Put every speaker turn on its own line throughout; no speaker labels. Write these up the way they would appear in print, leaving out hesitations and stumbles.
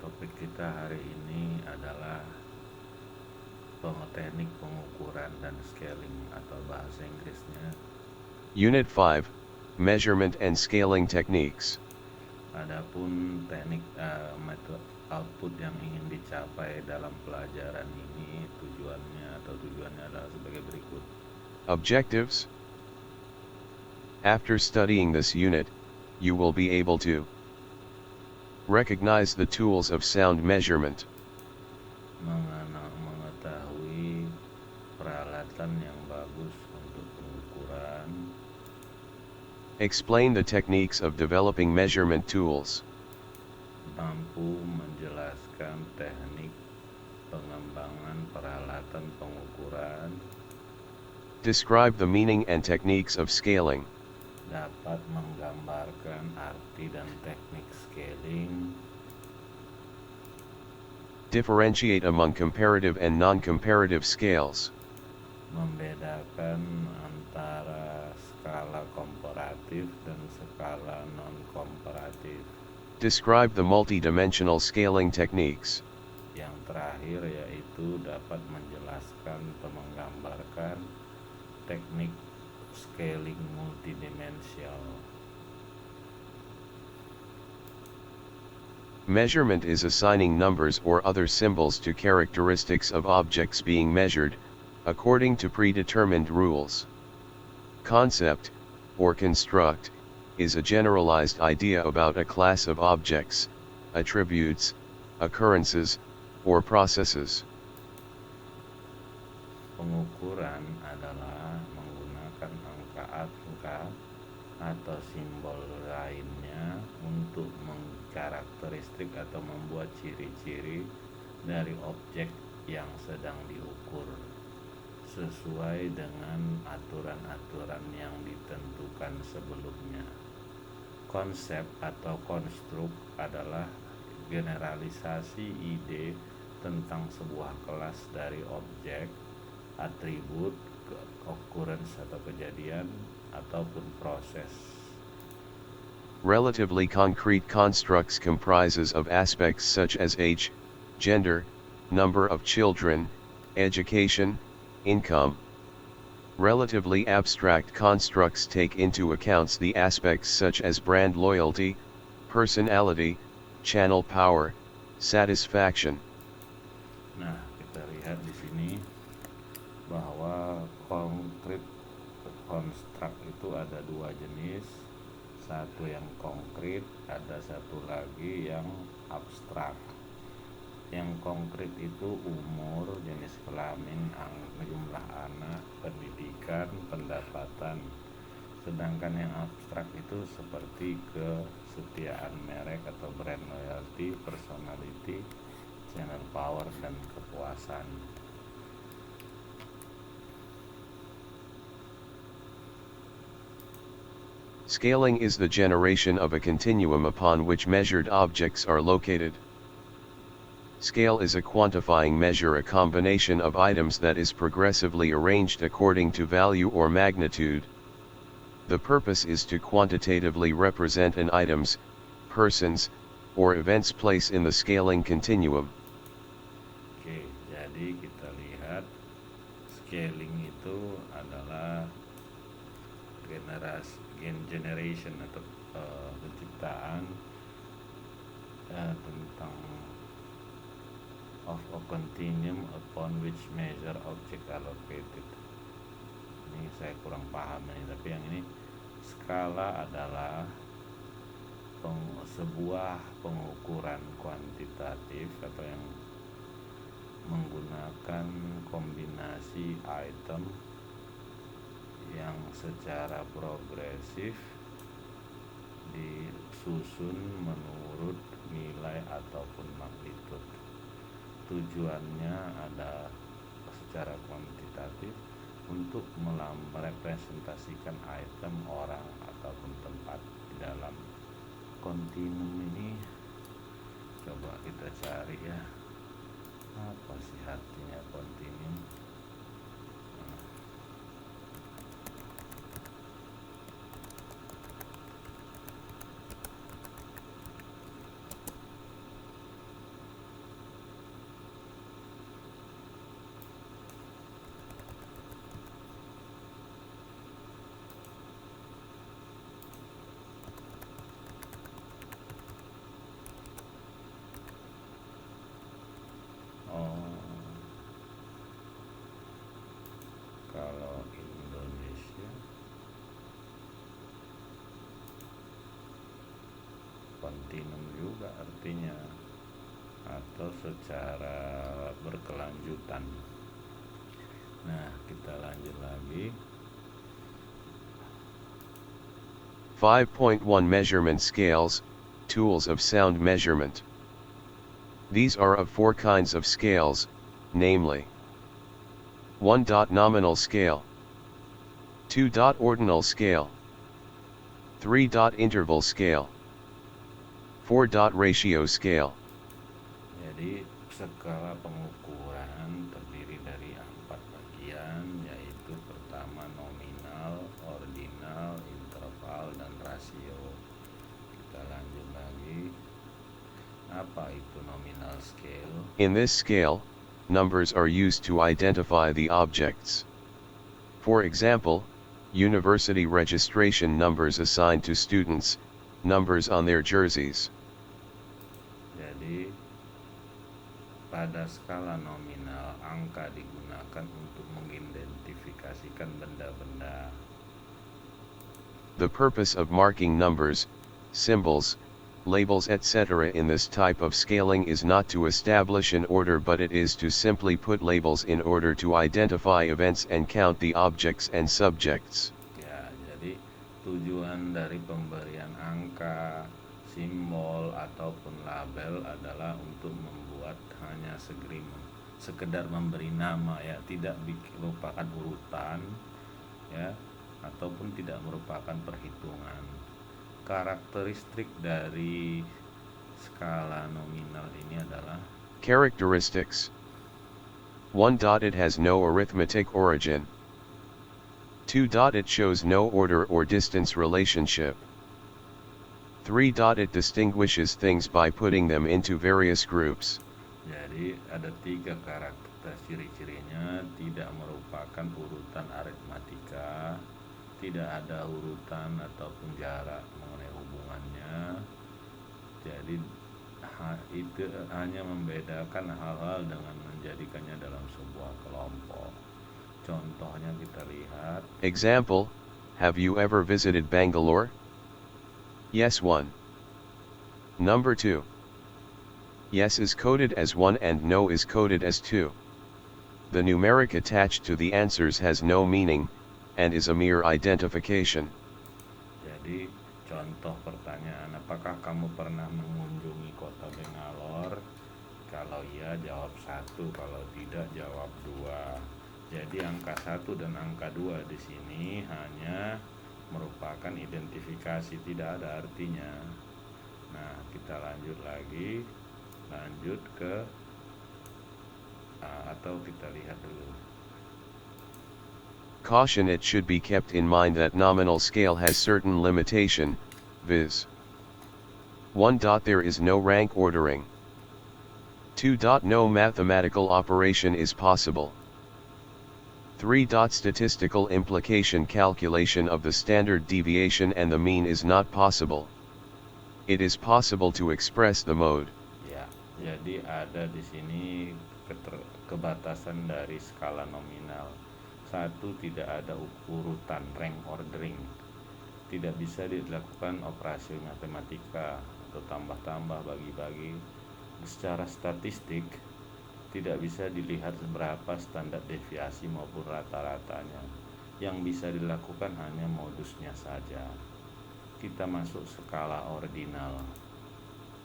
Topik kita hari ini adalah teknik pengukuran dan scaling atau bahasa Inggrisnya.
Unit 5, Measurement and Scaling Techniques.
Adapun teknik metode output yang ingin dicapai dalam pelajaran ini tujuannya adalah sebagai berikut.
Objectives. After studying this unit, you will be able to recognize the tools of sound measurement,
Mengetahui peralatan yang bagus untuk pengukuran,
explain the techniques of developing measurement tools,
mampu menjelaskan teknik pengembangan peralatan pengukuran,
describe the meaning and techniques of scaling,
dapat menggambarkan arti dan teknik scaling,
differentiate among comparative and non-comparative scales,
membedakan antara skala komparatif dan skala non-komparatif.
describe the multi-dimensional scaling techniques,
Yang terakhir yaitu dapat menjelaskan atau menggambarkan teknik scaling multidimensional.
Measurement is assigning numbers or other symbols to characteristics of objects being measured, according to predetermined rules. Concept, or construct, is a generalized idea about a class of objects, attributes, occurrences, or processes.
Pengukuran adalah menggunakan angka-angka atau simbol lainnya untuk mengkarakteristik atau membuat ciri-ciri dari objek yang sedang diukur sesuai dengan aturan-aturan yang ditentukan sebelumnya. Konsep atau konstruk adalah generalisasi ide tentang sebuah kelas dari objek, atribut, occurrence atau kejadian, ataupun proses.
Relatively concrete constructs comprises of aspects such as age, gender, number of children, education, income. Relatively abstract constructs take into account the aspects such as brand loyalty, personality, channel power, satisfaction.
Nah, kita lihat di sini bahwa konkret konstruk itu ada dua jenis, satu yang konkret, ada satu lagi yang abstrak. Yang konkret itu umur, jenis kelamin, jumlah anak, pendidikan, pendapatan. Sedangkan yang abstrak itu seperti kesetiaan merek atau brand loyalty, personality, channel power, dan kepuasan.
Scaling is the generation of a continuum upon which measured objects are located. Scale is a quantifying measure, a combination of items that is progressively arranged according to value or magnitude. The purpose is to quantitatively represent an item's, person's, or event's place in the scaling continuum.
Oke, jadi kita lihat scaling itu adalah generation atau penciptaan tentang of a continuum upon which measure object allocated. Ini saya kurang paham nih, tapi yang ini skala adalah sebuah pengukuran kuantitatif atau yang menggunakan kombinasi item yang secara progresif disusun menurut nilai ataupun magnitude. Tujuannya ada secara kuantitatif untuk merepresentasikan item, orang, ataupun tempat di dalam kontinum ini. Coba kita cari ya, apa sih artinya kontinum. juga artinya, atau secara berkelanjutan. Nah, kita lanjut lagi.
5.1 Measurement Scales, Tools of Sound Measurement. These are of 4 kinds of scales, namely 1. Nominal scale, 2. Ordinal scale, 3. Interval scale, 4. Ratio scale.
Jadi skala pengukuran terdiri dari 4 bagian, yaitu pertama nominal, ordinal, interval, dan rasio. Kita lanjut lagi. Apa itu nominal scale?
In this scale, numbers are used to identify the objects. For example, university registration numbers assigned to students, numbers on their jerseys.
Jadi pada skala nominal, angka digunakan untuk mengidentifikasikan benda-benda.
The purpose of marking numbers, symbols, labels etc. in this type of scaling is not to establish an order, but it is to simply put labels in order to identify events and count the objects and subjects.
Ya, jadi tujuan dari pemberian angka, simbol, ataupun label adalah untuk membuat hanya sekedar memberi nama, ya, tidak merupakan urutan, ya, ataupun tidak merupakan perhitungan. Karakteristik dari skala nominal ini adalah
Characteristics. 1. It has no arithmetic origin. 2. It shows no order or distance relationship. 3. It distinguishes things by putting them into various groups.
Jadi ada 3 karakter ciri-cirinya: tidak merupakan urutan aritmatika, tidak ada urutan ataupun jarak mengenai hubungannya. Jadi itu hanya membedakan hal-hal dengan menjadikannya dalam sebuah kelompok. Contohnya kita lihat.
Example, have you ever visited Bangalore? Yes 1. Number 2. Yes is coded as 1 and no is coded as 2. The numeric attached to the answers has no meaning, and is a mere identification.
Jadi contoh pertanyaan, apakah kamu pernah mengunjungi kota Bangalore? Kalau iya jawab 1, kalau tidak jawab 2. Jadi angka 1 dan angka 2 di sini hanya merupakan identifikasi, tidak ada artinya. Nah, kita lanjut lagi. Lanjut ke atau kita lihat dulu.
Caution: it should be kept in mind that nominal scale has certain limitation, viz. 1. There is no rank ordering. 2. No mathematical operation is possible. 3. Statistical implication calculation of the standard deviation and the mean is not possible. It is possible to express the mode.
Ya, jadi ada di sini kebatasan dari skala nominal. 1. Tidak ada urutan rank ordering. Tidak bisa dilakukan operasi matematika atau tambah-tambah, bagi-bagi. Secara statistik tidak bisa dilihat seberapa standar deviasi maupun rata-ratanya. Yang bisa dilakukan hanya modusnya saja. Kita masuk skala ordinal.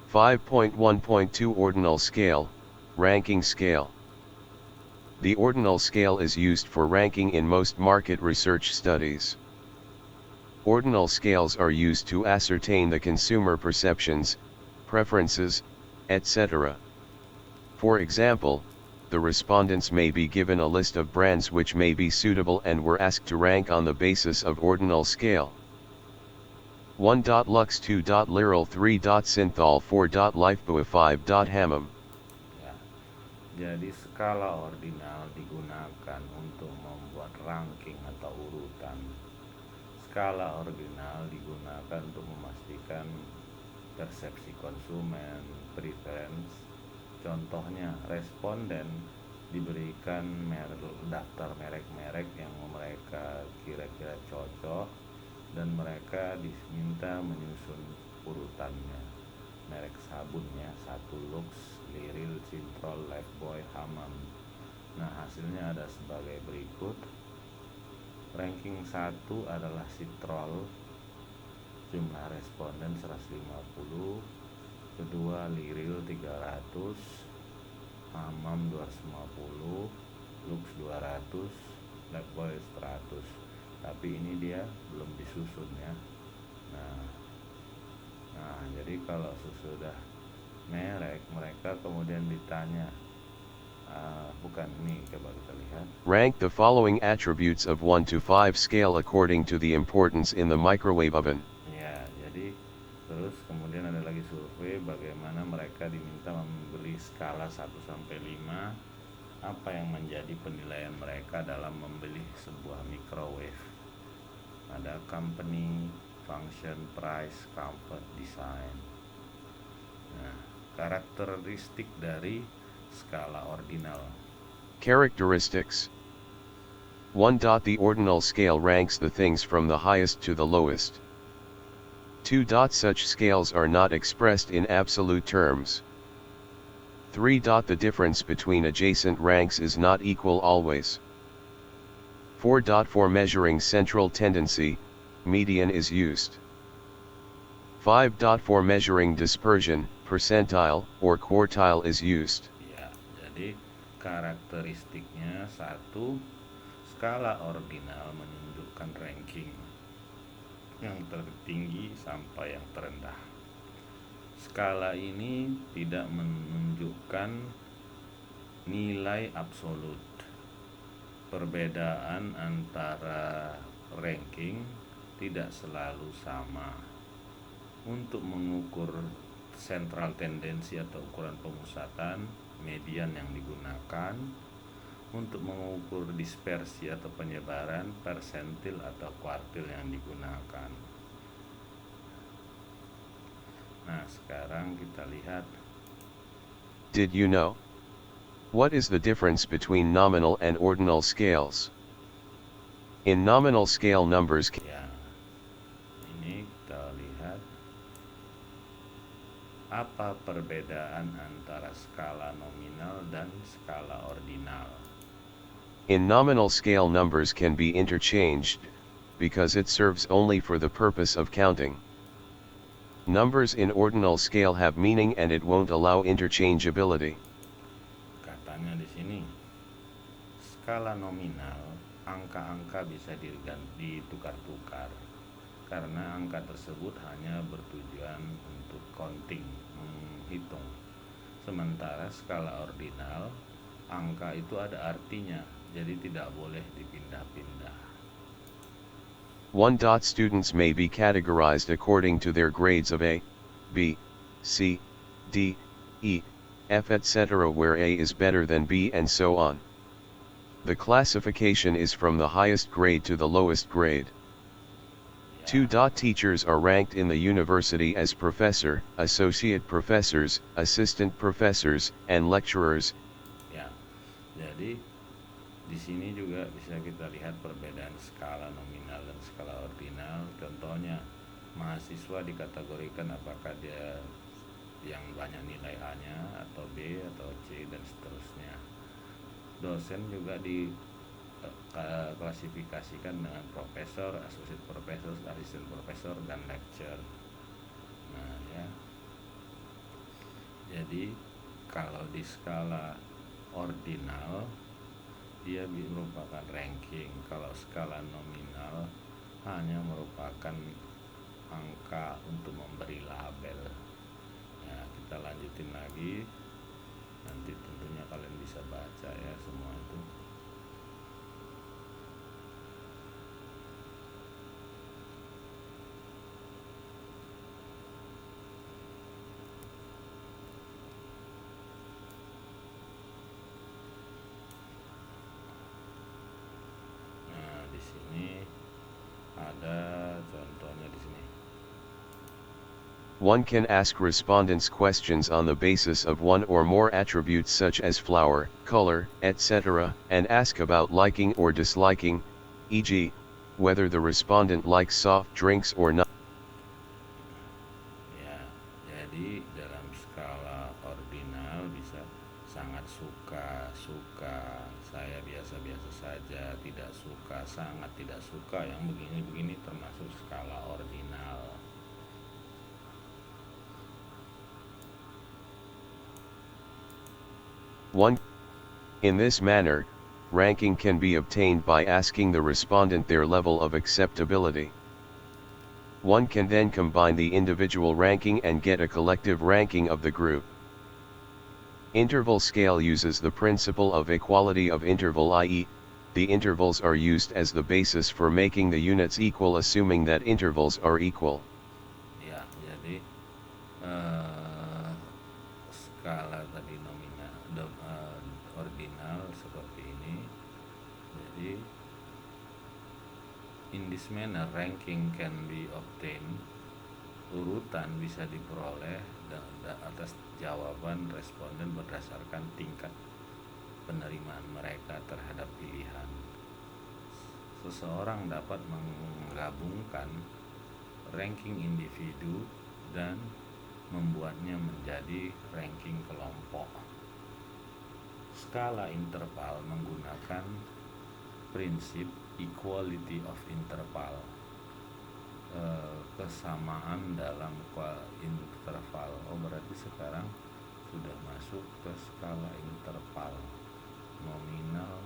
5.1.2 Ordinal Scale, Ranking Scale. The ordinal scale is used for ranking in most market research studies. Ordinal scales are used to ascertain the consumer perceptions, preferences, etc. For example, the respondents may be given a list of brands which may be suitable and were asked to rank on the basis of ordinal scale. 1. Lux, 2. Liral, 3. Synthol, 4. Lifeboa, 5. Hammam.
Ya, jadi skala ordinal digunakan untuk membuat ranking atau urutan. Skala ordinal digunakan untuk memastikan persepsi konsumen, preference. Contohnya, responden diberikan daftar merek-merek yang mereka kira-kira cocok, dan mereka diminta menyusun urutannya. merek sabunnya, 1 Lux, Liril, Cintrol, Lifebuoy, Hamam. Nah, hasilnya ada sebagai berikut. Ranking 1 adalah Citrol, jumlah responden 150, kedua Liril 300, Hamam 250, Lux 200, Lifebuoy 100. Tapi ini dia belum disusun ya. Nah, jadi kalau sesudah merek, mereka kemudian ditanya, bukan ini, coba kita lihat.
Rank the following attributes of 1 to 5 scale according to the importance in the microwave oven.
Ya, jadi terus kemudian ada lagi survei bagaimana mereka diminta memberi skala 1 sampai 5, apa yang menjadi penilaian mereka dalam membeli sebuah microwave. Ada company, function, price, comfort, design. Nah, karakteristik dari skala ordinal.
Characteristics. 1. The ordinal scale ranks the things from the highest to the lowest. 2. Such scales are not expressed in absolute terms. 3. The difference between adjacent ranks is not equal always. 4. For measuring central tendency, median is used. 5. For measuring dispersion, percentile, or quartile is used.
Ya, jadi karakteristiknya 1, skala ordinal menunjukkan ranking yang tertinggi sampai yang terendah. Skala ini tidak menunjukkan nilai absolut. Perbedaan antara ranking tidak selalu sama. Untuk mengukur sentral tendensi atau ukuran pemusatan, median yang digunakan. Untuk mengukur dispersi atau penyebaran, persentil atau kuartil yang digunakan. Nah, sekarang kita lihat.
Did you know? What is the difference between nominal and ordinal scales? In nominal scale numbers
Ya, ini kita lihat apa perbedaan antara skala nominal dan skala ordinal.
In nominal scale numbers can be interchanged, because it serves only for the purpose of counting. Numbers in ordinal scale have meaning and it won't allow interchangeability.
Katanya di sini, skala nominal, angka-angka bisa ditukar-tukar karena angka tersebut hanya bertujuan untuk counting, menghitung. Sementara skala ordinal, angka itu ada artinya, jadi tidak boleh dipindah-pindah.
1. Students may be categorized according to their grades of A, B, C, D, E, F etc., where A is better than B and so on. The classification is from the highest grade to the lowest grade. 2. Teachers are ranked in the university as professor, associate professors, assistant professors, and lecturers.
Ya, jadi di sini juga bisa kita lihat perbedaan skala nominal dan skala ordinal. Contohnya, mahasiswa dikategorikan apakah dia yang banyak nilai A-nya atau B atau C dan seterusnya. Dosen juga diklasifikasikan dengan profesor, associate profesor, assistant profesor, dan lecturer. Nah ya, jadi kalau di skala ordinal dia merupakan ranking. Kalau skala nominal hanya merupakan angka untuk memberi label. Nah, kita lanjutin lagi. Nanti tentunya kalian bisa baca ya semua itu. Ada contohnya di sini.
One can ask respondents questions on the basis of one or more attributes such as flower, color, etc., and ask about liking or disliking, e.g., whether the respondent likes soft drinks or not.
Ya, jadi skala ordinal bisa sangat suka, saya biasa-biasa saja, tidak suka, sangat tidak suka, yang begini-begini termasuk skala ordinal.
In this manner, ranking can be obtained by asking the respondent their level of acceptability. One can then combine the individual ranking and get a collective ranking of the group. Interval scale uses the principle of equality of interval, i.e., the intervals are used as the basis for making the units equal, assuming that intervals are equal.
Ya, jadi skala tadi nominal, ordinal seperti ini. Jadi in this manner ranking can be obtained. Urutan bisa diperoleh atas jawaban responden berdasarkan tingkat penerimaan mereka terhadap pilihan. Seseorang dapat menggabungkan ranking individu dan membuatnya menjadi ranking kelompok. Skala interval menggunakan prinsip equality of interval, kesamaan dalam interval. Berarti sekarang sudah masuk ke skala interval nominal.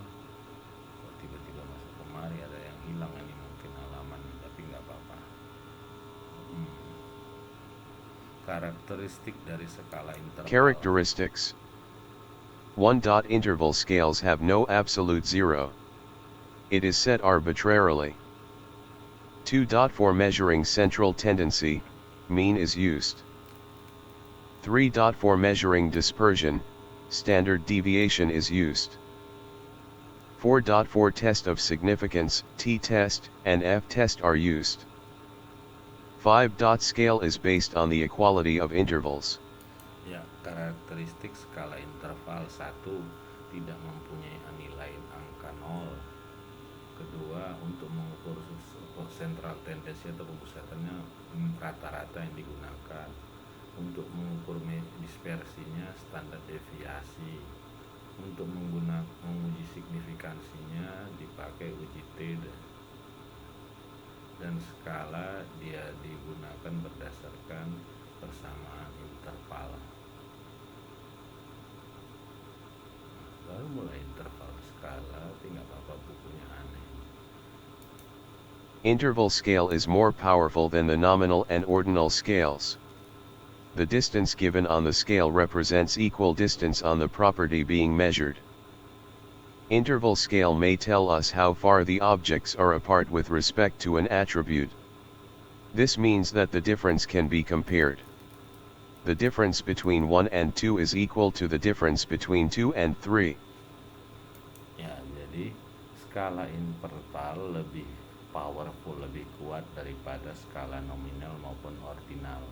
Kok tiba-tiba masuk kemari, ada yang hilang ini mungkin halaman, tapi nggak apa-apa. Karakteristik dari skala interval.
Characteristics. 1. Interval scales have no absolute zero. It is set arbitrarily. 2. For measuring central tendency, mean is used. 3. For measuring dispersion, standard deviation is used. 4. For test of significance, t-test and f-test are used. 5. Scale is based on the equality of intervals.
Ya, karakteristik skala interval. 1. Tidak mempunyai nilai angka 0. Kedua, untuk mengukur sentral tendensi atau pemusatannya rata-rata yang digunakan. Untuk mengukur dispersinya standar deviasi. Untuk menguji signifikansinya dipakai uji T. Dan skala dia digunakan berdasarkan persamaan interval. Baru mulai interval skala, tinggal apa bukunya aneh.
Interval scale is more powerful than the nominal and ordinal scales. The distance given on the scale represents equal distance on the property being measured. Interval scale may tell us how far the objects are apart with respect to an attribute. This means that the difference can be compared. The difference between 1 and 2 is equal to the difference between 2 and 3.
Ya, jadi skala interval lebih powerful, lebih kuat daripada skala nominal maupun ordinal.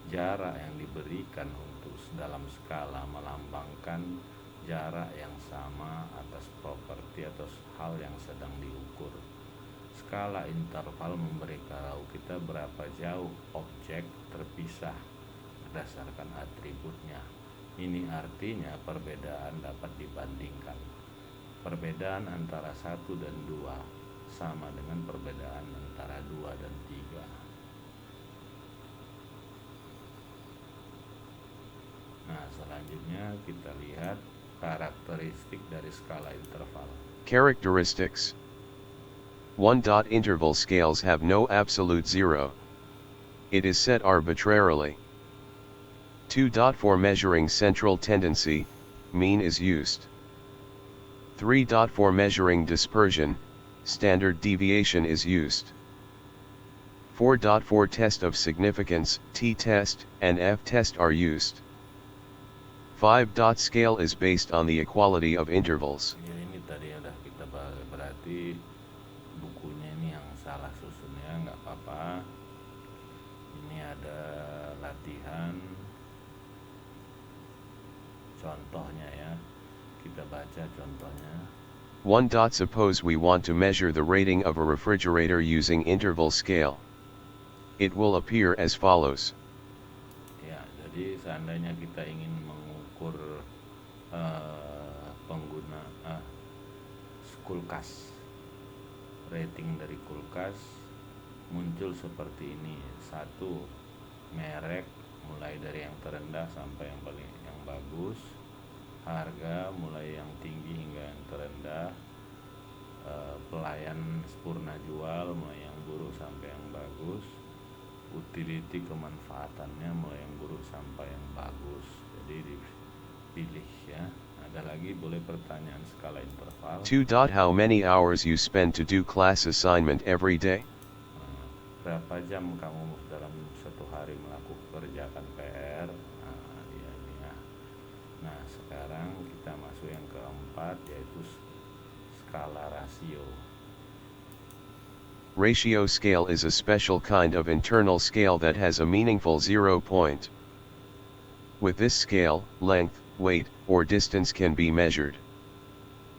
Jarak yang diberikan untuk dalam skala melambangkan jarak yang sama atas properti atau hal yang sedang diukur. Skala interval memberitahu kita berapa jauh objek terpisah berdasarkan atributnya. Ini artinya perbedaan dapat dibandingkan. Perbedaan antara 1 dan 2 sama dengan perbedaan antara 2 dan 3. Nah, selanjutnya kita lihat karakteristik dari skala interval.
Characteristics. 1. Interval scales have no absolute zero. It is set arbitrarily. 2. For measuring central tendency, mean is used. 3. For measuring dispersion, standard deviation is used. 4. For test of significance, t-test and f-test are used. 5. Scale is based on the equality of intervals.
Ya, ini tadi udah kita bahas, berarti bukunya ini yang salah susunnya, nggak apa-apa. Ini ada latihan contohnya ya, kita baca contohnya.
1. Suppose we want to measure the rating of a refrigerator using interval scale. It will appear as follows.
Ya, jadi Jadi seandainya kita ingin mengukur pengguna kulkas, rating dari kulkas muncul seperti ini. 1, merek mulai dari yang terendah sampai yang bagus, harga mulai yang tinggi hingga yang terendah, pelayan sempurna jual mulai yang buruk sampai yang bagus, utility kemanfaatannya mulai yang buruk sampai yang bagus. Jadi dipilih ya. Ada lagi boleh pertanyaan skala interval.
2. How many hours you spend to do class assignment every day?
Berapa jam kamu dalam satu hari mengerjakan PR? Ini ya. Nah, sekarang kita masuk yang keempat, yaitu skala rasio.
Ratio scale is a special kind of internal scale that has a meaningful 0 point. With this scale, length, weight, or distance can be measured.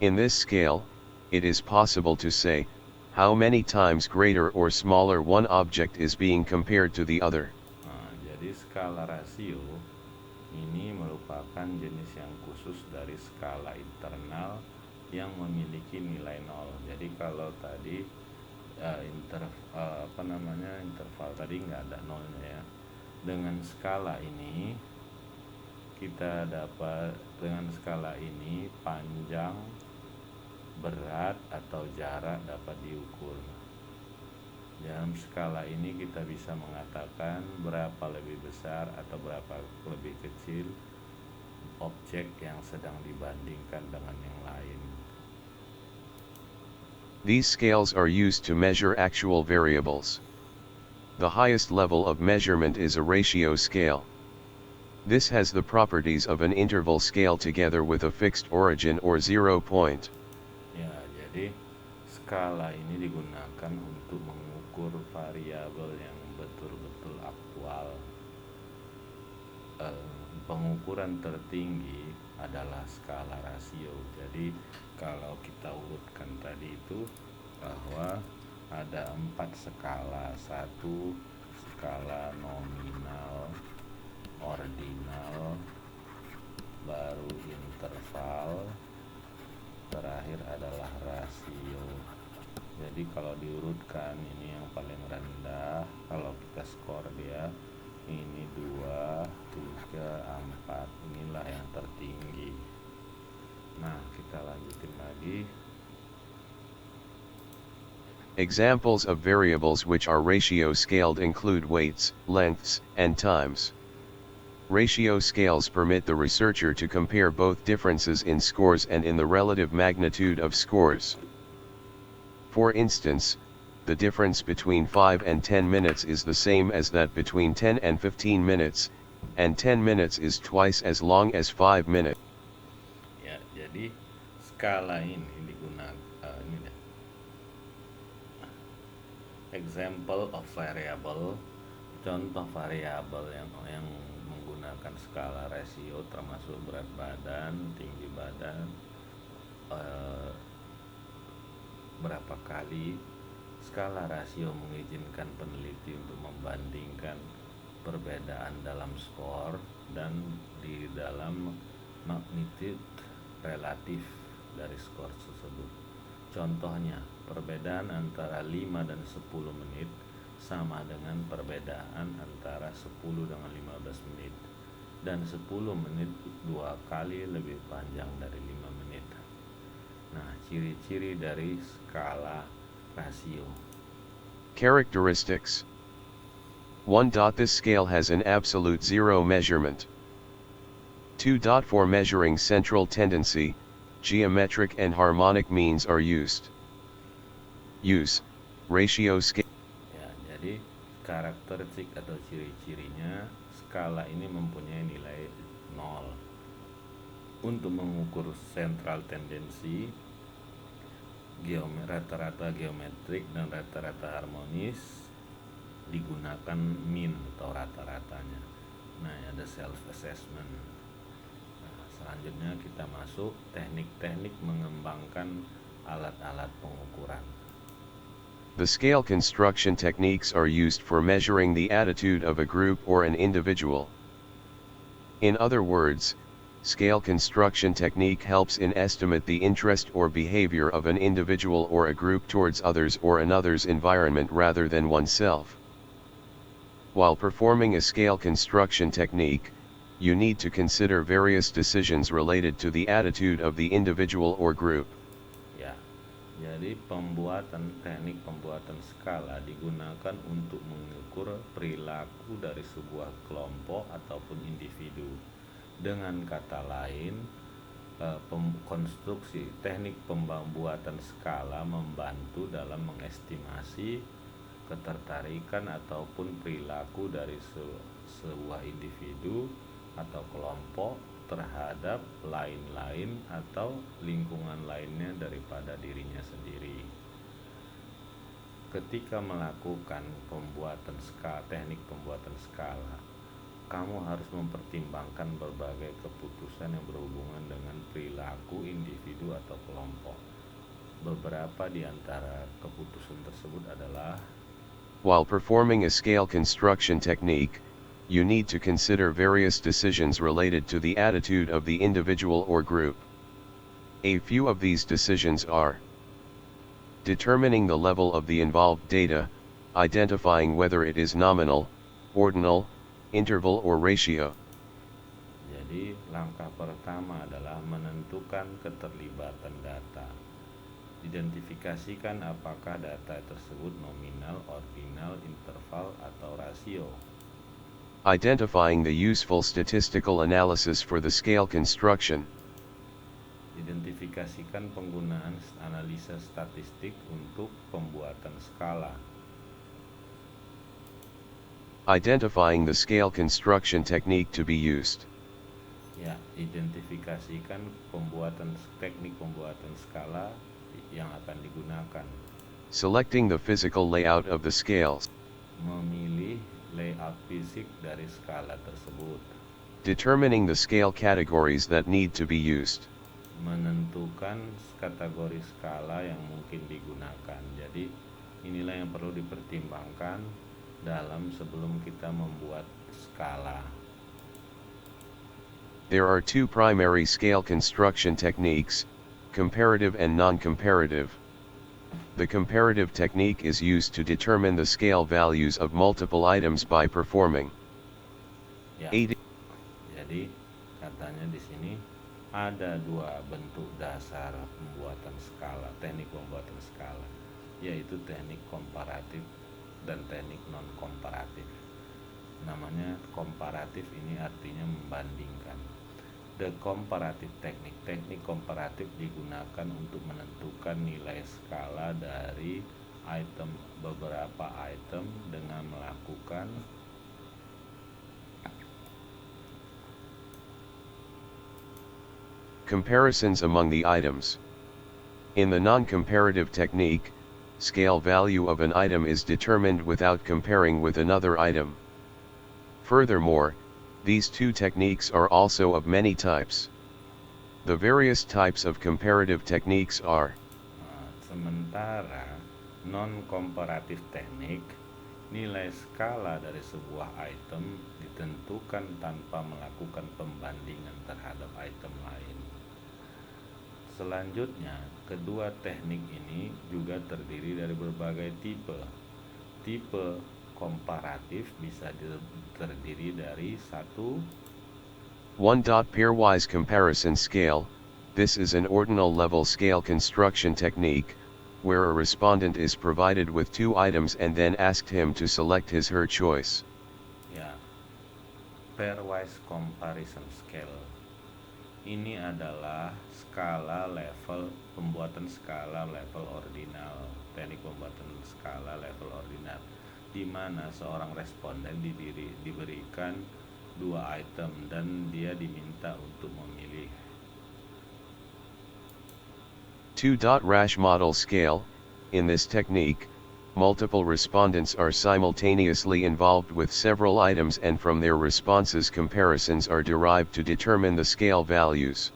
In this scale, it is possible to say how many times greater or smaller one object is being compared to the other.
Jadi skala rasio ini merupakan jenis yang khusus dari skala internal yang memiliki nilai 0. Jadi kalau tadi interval tadi nggak ada nolnya ya. Dengan skala ini kita dapat, dengan skala ini panjang, berat atau jarak dapat diukur. Dalam skala ini kita bisa mengatakan berapa lebih besar atau berapa lebih kecil objek yang sedang dibandingkan dengan yang lain.
These scales are used to measure actual variables. The highest level of measurement is a ratio scale. This has the properties of an interval scale together with a fixed origin or 0 point.
Ya, jadi skala ini digunakan untuk mengukur variabel yang betul-betul aktual. Pengukuran tertinggi adalah skala rasio. Jadi kalau kita urutkan tadi itu bahwa ada 4 skala. 1 skala nominal, ordinal, baru interval, terakhir adalah rasio. Jadi kalau diurutkan ini yang paling rendah, kalau kita skor dia ini 2, 3, 4, inilah yang tertinggi. Nah, kita lanjutin lagi.
Examples of variables which are ratio scaled include weights, lengths, and times. Ratio scales permit the researcher to compare both differences in scores and in the relative magnitude of scores. For instance, the difference between 5 and 10 minutes is the same as that between 10 and 15 minutes, and 10 minutes is twice as long as 5 minutes.
Ya, jadi skala ini digunakan example of variable, contoh variabel yang menggunakan skala rasio termasuk berat badan, tinggi badan, berapa kali. Skala rasio mengizinkan peneliti untuk membandingkan perbedaan dalam skor dan di dalam magnitude relatif dari skor tersebut. Contohnya, perbedaan antara 5 dan 10 menit sama dengan perbedaan antara 10 dengan 15 menit, dan 10 menit 2 kali lebih panjang dari 5 menit. Nah, ciri-ciri dari skala rasio.
Characteristics. 1. This scale has an absolute 0 measurement. 2. For measuring central tendency, geometric and harmonic means are used. Use. Ratio scale.
Ya, jadi karakteristik atau ciri-cirinya, skala ini mempunyai nilai 0. Untuk mengukur central tendency, rata-rata geometrik dan rata-rata harmonis digunakan mean atau rata-ratanya. Nah, ada self assessment. Nah, selanjutnya kita masuk teknik-teknik mengembangkan alat-alat pengukuran.
The scale construction techniques are used for measuring the attitude of a group or an individual. In other words, scale construction technique helps in estimate the interest or behavior of an individual or a group towards others or another's environment rather than oneself. While performing a scale construction technique, you need to consider various decisions related to the attitude of the individual or group.
Ya, jadi teknik pembuatan skala digunakan untuk mengukur perilaku dari sebuah kelompok ataupun individu. Dengan kata lain, teknik pembuatan skala membantu dalam mengestimasi ketertarikan ataupun perilaku dari sebuah individu atau kelompok terhadap lain-lain atau lingkungan lainnya daripada dirinya sendiri. Ketika melakukan teknik pembuatan skala, kamu harus mempertimbangkan berbagai keputusan yang berhubungan dengan perilaku individu atau kelompok. Beberapa di antara keputusan tersebut adalah:
while performing a scale construction technique, you need to consider various decisions related to the attitude of the individual or group. A few of these decisions are: determining the level of the involved data, identifying whether it is nominal, ordinal, interval or ratio.
Jadi, langkah pertama adalah menentukan keterlibatan data. Identifikasikan apakah data tersebut nominal, ordinal, interval, atau rasio.
Identifying the useful statistical analysis for the scale construction.
Identifikasikan penggunaan analisa statistik untuk pembuatan skala.
Identifying the scale construction technique to be used.
Ya, identifikasikan teknik pembuatan skala yang akan digunakan.
Selecting the physical layout of the scales.
Memilih layout fisik dari skala tersebut.
Determining the scale categories that need to be used.
Menentukan kategori skala yang mungkin digunakan. Jadi, inilah yang perlu dipertimbangkan sebelum kita membuat skala.
There are two primary scale construction techniques, comparative and non-comparative. The comparative technique is used to determine the scale values of multiple items by performing.
Ya. Jadi katanya di sini ada dua bentuk dasar teknik pembuatan skala, yaitu teknik komparatif dan teknik non-komparatif. Namanya komparatif ini artinya membandingkan. The comparative teknik komparatif digunakan untuk menentukan nilai skala dari beberapa item dengan melakukan
comparisons among the items. In the non-comparative technique, scale value of an item is determined without comparing with another item. Furthermore, these two techniques are also of many types. The various types of comparative techniques are:
sementara non-komparatif teknik, nilai skala dari sebuah item ditentukan tanpa melakukan pembandingan terhadap item lain. Selanjutnya, kedua teknik ini juga terdiri dari berbagai tipe. Tipe komparatif bisa terdiri dari 1.
1. Pairwise comparison scale. This is an ordinal level scale construction technique, where a respondent is provided with two items and then asked him to select his/her choice.
Ya, pairwise comparison scale. Ini adalah pembuatan skala level ordinal, teknik pembuatan skala level ordinal, di mana seorang responden diberikan dua item dan dia diminta untuk memilih.
2. Rash model scale. In this technique, multiple respondents are simultaneously involved with several items, and from their responses comparisons are derived to determine the scale values.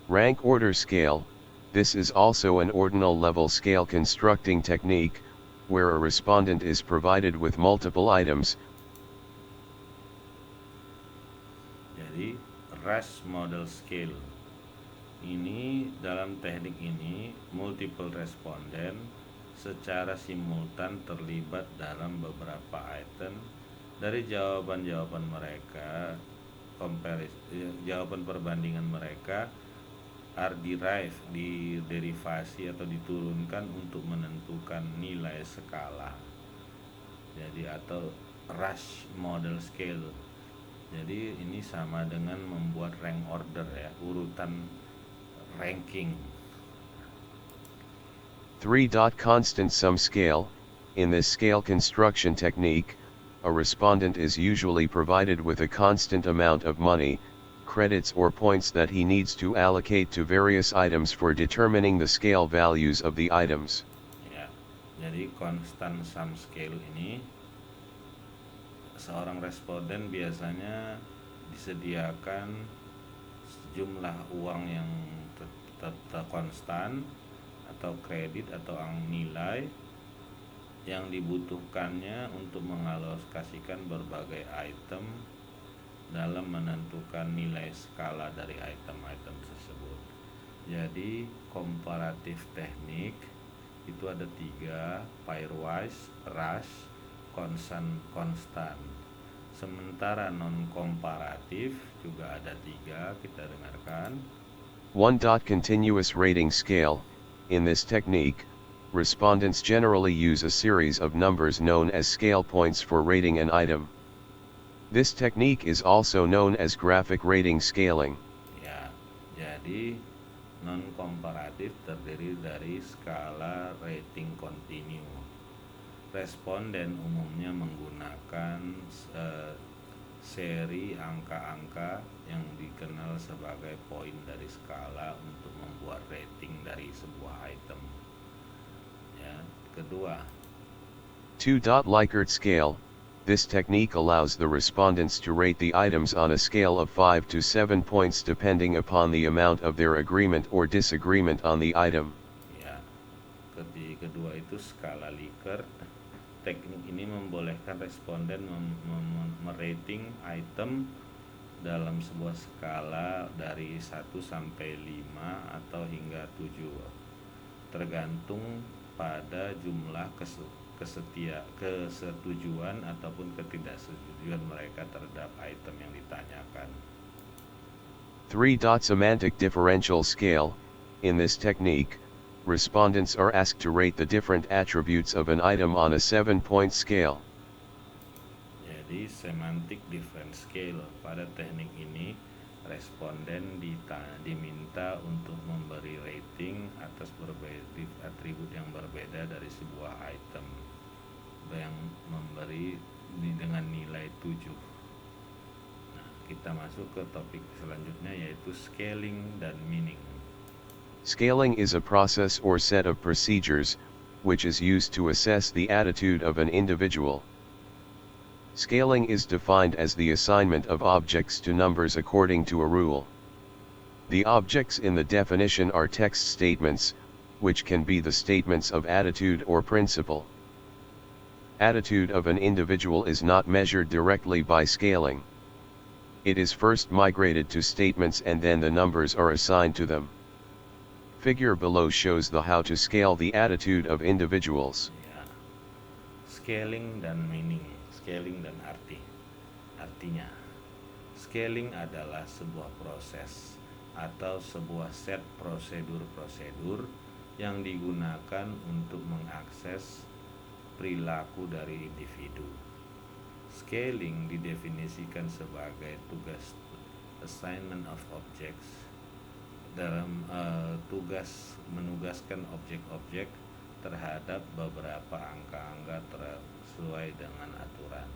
Rank order scale. This is also an ordinal level scale constructing technique, where a respondent is provided with multiple items.
rush model scale. Ini dalam teknik ini multiple responden secara simultan terlibat dalam beberapa item. Dari jawaban-jawaban mereka, jawaban perbandingan mereka are derived, diderivasi atau diturunkan untuk menentukan nilai skala. Jadi atau rush model scale. Jadi ini sama dengan membuat rank order ya, urutan ranking.
3. Constant sum scale. In this scale construction technique, a respondent is usually provided with a constant amount of money, credits or points that he needs to allocate to various items for determining the scale values of the items.
Ya, jadi constant sum scale ini seorang responden biasanya disediakan sejumlah uang yang tetap konstan atau kredit atau nilai yang dibutuhkannya untuk mengalokasikan berbagai item dalam menentukan nilai skala dari item-item tersebut. Jadi komparatif teknik itu ada 3, pairwise, rush, konstan. Sementara non komparatif juga ada 3, kita dengarkan.
1. Continuous rating scale. In this technique, respondents generally use a series of numbers known as scale points for rating an item. This technique is also known as graphic rating scaling.
Ya, jadi non komparatif terdiri dari skala rating kontinu. Responden umumnya menggunakan seri angka-angka yang dikenal sebagai poin dari skala untuk membuat rating dari sebuah item. Ya, kedua.
2. Likert scale. This technique allows the respondents to rate the items on a scale of 5 to 7 points depending upon the amount of their agreement or disagreement on the item.
Ya, kedua itu skala Likert. Teknik ini membolehkan responden merating item dalam sebuah skala dari 1 sampai 5 atau hingga 7, tergantung pada jumlah kesetujuan ataupun ketidaksetujuan mereka terhadap item yang ditanyakan.
3. Semantic differential scale. In this technique, respondents are asked to rate the different attributes of an item on a 7-point scale.
Jadi semantic difference scale, pada teknik ini responden diminta untuk memberi rating atas berbagai atribut yang berbeda dari sebuah item yang memberi dengan nilai 7. Nah, kita masuk ke topik selanjutnya yaitu scaling dan meaning.
Scaling is a process or set of procedures, which is used to assess the attitude of an individual. Scaling is defined as the assignment of objects to numbers according to a rule. The objects in the definition are text statements, which can be the statements of attitude or principle. Attitude of an individual is not measured directly by scaling. It is first migrated to statements and then the numbers are assigned to them. Figure below shows the how to scale the attitude of individuals.
Ya. Scaling dan meaning, scaling dan artinya. Scaling adalah sebuah proses atau sebuah set prosedur-prosedur yang digunakan untuk mengakses perilaku dari individu. Scaling didefinisikan sebagai tugas assignment of objects, dalam tugas menugaskan objek-objek terhadap beberapa angka-angka sesuai dengan aturan.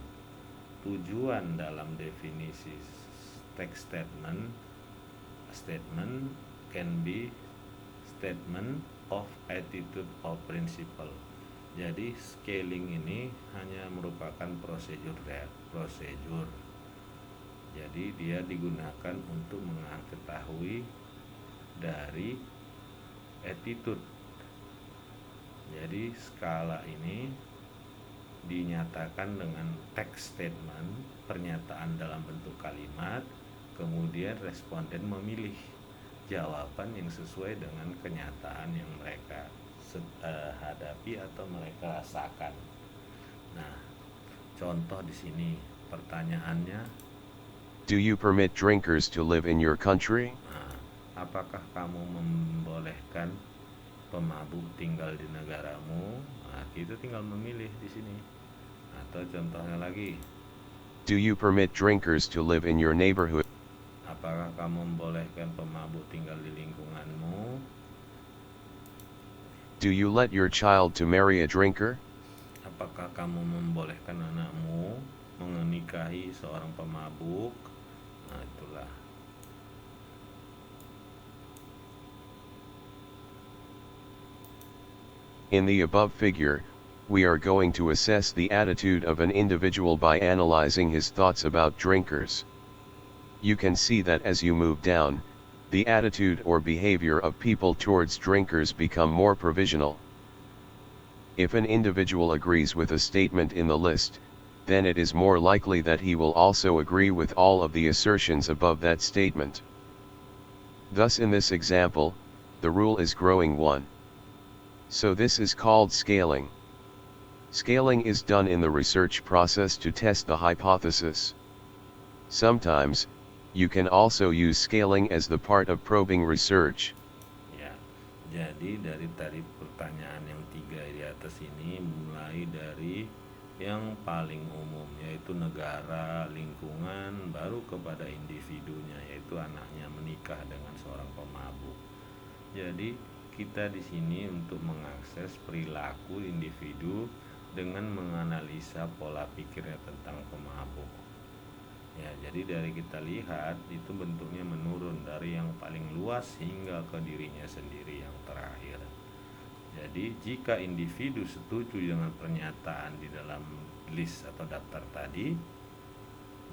Tujuan dalam definisi text statement can be statement of attitude or principle. Jadi scaling ini hanya merupakan prosedur. Jadi dia digunakan untuk mengetahui dari attitude. Jadi skala ini dinyatakan dengan text statement, pernyataan dalam bentuk kalimat Kemudian responden memilih jawaban yang sesuai dengan kenyataan yang mereka hadapi atau mereka rasakan. Nah, contoh di sini pertanyaannya,
Do you permit drinkers to live in your country?
nah, apakah kamu membolehkan pemabuk tinggal di negaramu? Nah, kita tinggal memilih di sini. Atau contohnya lagi,
Do you permit drinkers to live in your neighborhood?
apakah kamu membolehkan pemabuk tinggal di lingkunganmu?
Do you let your child to marry a drinker?
Apakah kamu membolehkan anakmu menikahi seorang pemabuk? Nah, itulah.
In the above figure, we are going to assess the attitude of an individual by analyzing his thoughts about drinkers. You can see that as you move down, the attitude or behavior of people towards drinkers become more provisional. If an individual agrees with a statement in the list, then it is more likely that he will also agree with all of the assertions above that statement. Thus in this example, the rule is growing 1. So this is called scaling. Scaling is done in the research process to test the hypothesis. Sometimes, you can also use scaling as the part of probing research.
Ya, jadi dari pertanyaan yang 3 di atas ini, mulai dari yang paling umum yaitu negara, lingkungan, baru kepada individunya yaitu anaknya menikah dengan seorang pemabuk. Jadi kita di sini untuk mengakses perilaku individu dengan menganalisa pola pikirnya tentang pemabuk. Ya, jadi dari kita lihat itu bentuknya menurun dari yang paling luas hingga ke dirinya sendiri yang terakhir. Jadi jika individu setuju dengan pernyataan di dalam list atau daftar tadi,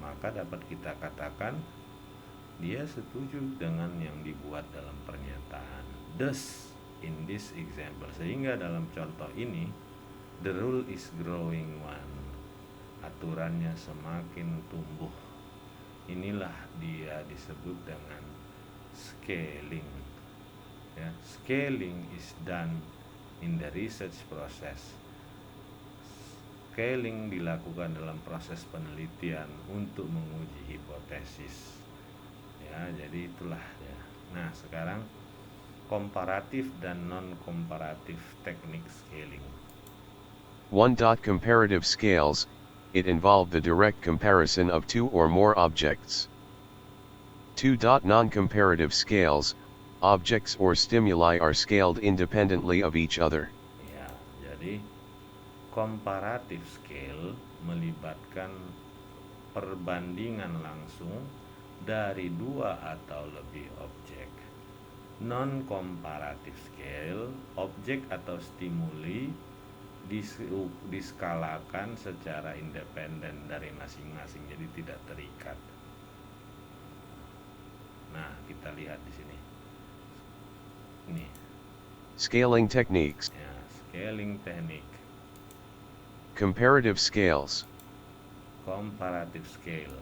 maka dapat kita katakan dia setuju dengan yang dibuat dalam pernyataan. Thus, in this example, sehingga dalam contoh ini, the rule is growing 1. Aturannya semakin tumbuh. Inilah dia disebut dengan scaling. Ya, scaling is done in the research process. Scaling dilakukan dalam proses penelitian untuk menguji hipotesis. Ya, jadi itulah ya. Nah, sekarang komparatif dan non-komparatif teknik scaling.
1. Comparative scales, it involved the direct comparison of 2 or more objects. 2. Non-comparative scales, objects or stimuli are scaled independently of each other.
Ya, jadi komparatif scale melibatkan perbandingan langsung dari 2 atau lebih objek. Non-comparative scale, objek atau stimuli diskalakan secara independen dari masing-masing, jadi tidak terikat. Nah, kita lihat di sini. Ini.
Scaling techniques.
Ya, scaling teknik.
Comparative scales.
Comparative scale.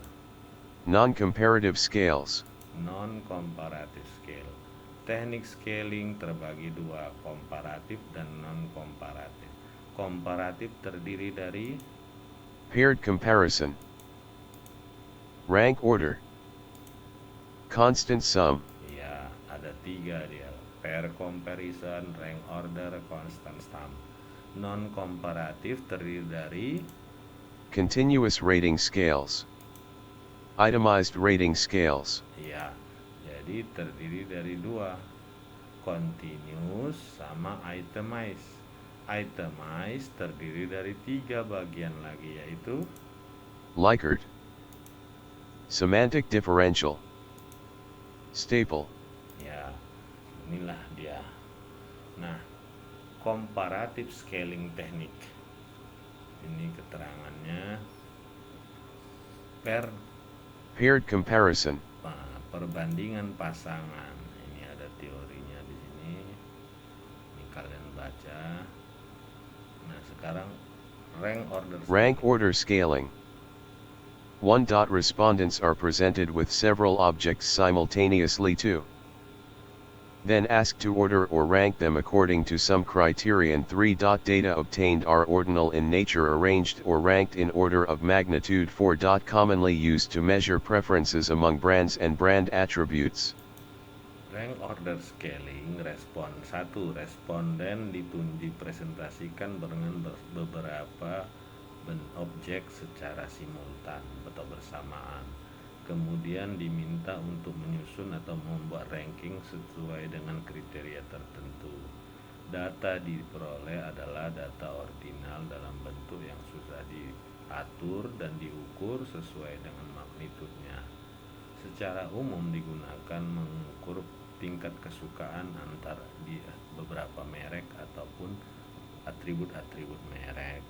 Non-comparative scales.
Non-comparative scale. Teknik scaling terbagi 2, komparatif dan non-komparatif. Komparatif terdiri dari
paired comparison, rank order, constant sum.
Ya, ada 3 dia. Pair comparison, rank order, constant sum. Non-komparatif terdiri dari
continuous rating scales, itemized rating scales.
Ya, jadi terdiri dari 2, continuous sama itemized. Itemized terdiri dari 3 bagian lagi, yaitu
Likert, semantic differential, staple.
Ya, inilah dia. Nah, comparative scaling teknik. Ini keterangannya.
Paired comparison.
Perbandingan pasangan. Ini ada teorinya di sini. Ini kalian baca. Nah, sekarang rank order scaling.
1. Respondents are presented with several objects simultaneously too. Then asked to order or rank them according to some criterion. 3. Data obtained are ordinal in nature, arranged or ranked in order of magnitude. 4. Commonly used to measure preferences among brands and brand attributes.
Rank order scaling, respon 1. Responden dipresentasikan dengan beberapa objek secara simultan atau bersamaan. Kemudian diminta untuk menyusun atau membuat ranking sesuai dengan kriteria tertentu. Data diperoleh adalah data ordinal dalam bentuk yang sudah diatur dan diukur sesuai dengan magnitudenya. Secara umum digunakan mengukur tingkat kesukaan antara di beberapa merek ataupun atribut-atribut merek.